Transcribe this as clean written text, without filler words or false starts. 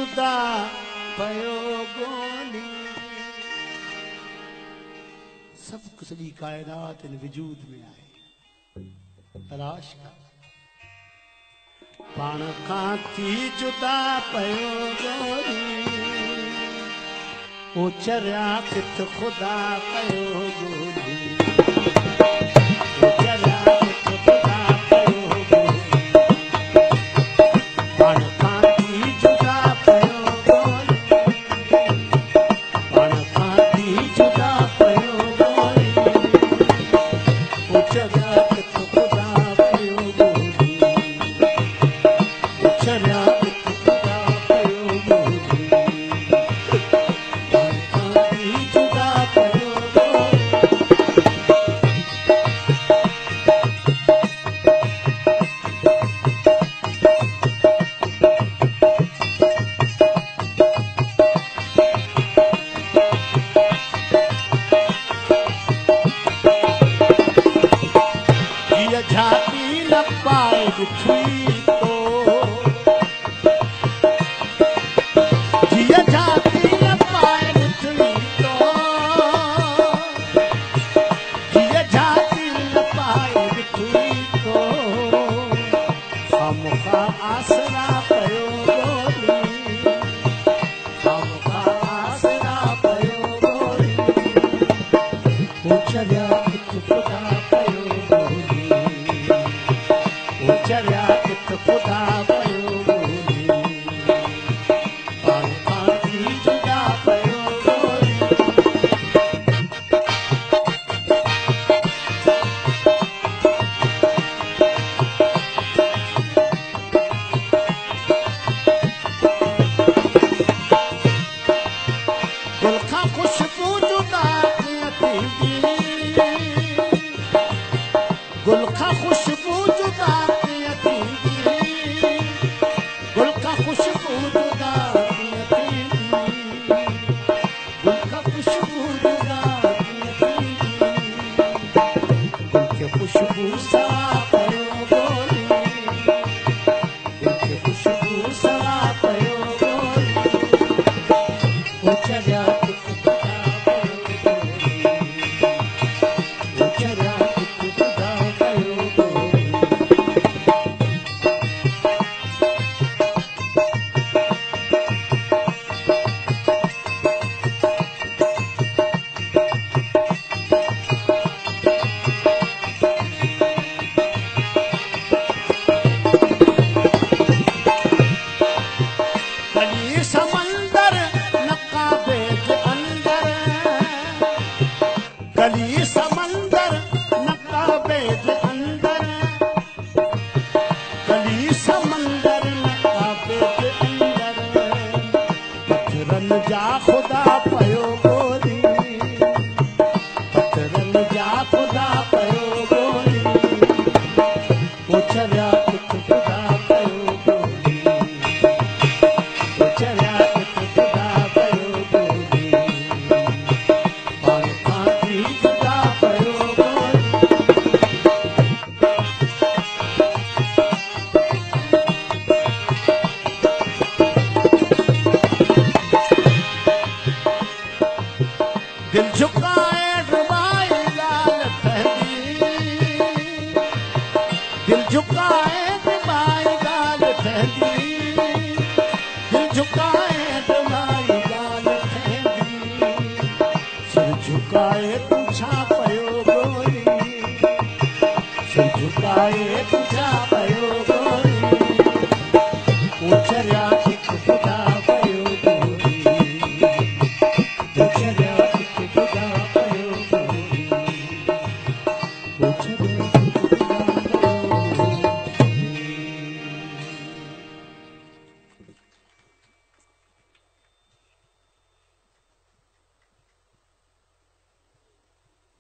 जुदा पयो गोली सब सॼी कायनात इन वजूद में आहे तलाश कर पाण खां थी जुदा पयो गोली ओ चरिया किथ खुदा पयो गोली ओ चरिया किथ खुदा पयो गोली पाण खां थी जुदा पयो गोली पाण खां थी जुदा पयो गोली ओ चरिया किथ खुदा पयो गोली ओ चरिया किथ खुदा पयो गोली पाण खां थी जुदा पयो गोली जिया झाती न पाए ॾिठी तो जिया झाती न पाए ॾिठी तो जिया झाती न पाए ॾिठी तो खामखा आसरा पयो गोली खामखा आसरा पयो गोली ओ चरिया किथ खुदा पयो गोली ओ चरिया किथ खुदा पयो गोली पाण खां थी जुदा पयो गोली गुल खां खुशबू जुदा कीअं थींदी गुल खां खुशबू जुदा कीअं थींदी गुल खां खुशबू जुदा कीअं थींदी गुल खां खुशबू जुदा कीअं थींदी गुल खे खुशबू सां पयो गोली गुल खे खुशबू सां पयो गोली ओ चरिया किथ खुदा पयो गोली ओ चरिया किथ खुदा पयो गोली कली समंदर नकाबे के अंदर कली समंदर नकाबे के अंदर कली समंदर नकाबे के अंदर पत्थरन जा खुदा पयो गोली पत्थरन जा खुदा पयो गोली ओ चरिया किथ खुदा पयो गोली ओ चरिया किथ खुदा पयो गोली पाण खां थी जुदा पयो गोली दिल झुकाए डुबाए लाल ठहरी दिल झुकाए डुबाए गाल ठहरी दिल झुकाए डुबाए गाल ठहरी सिर झुकाए तू छा पयो गोली सिर झुकाए तू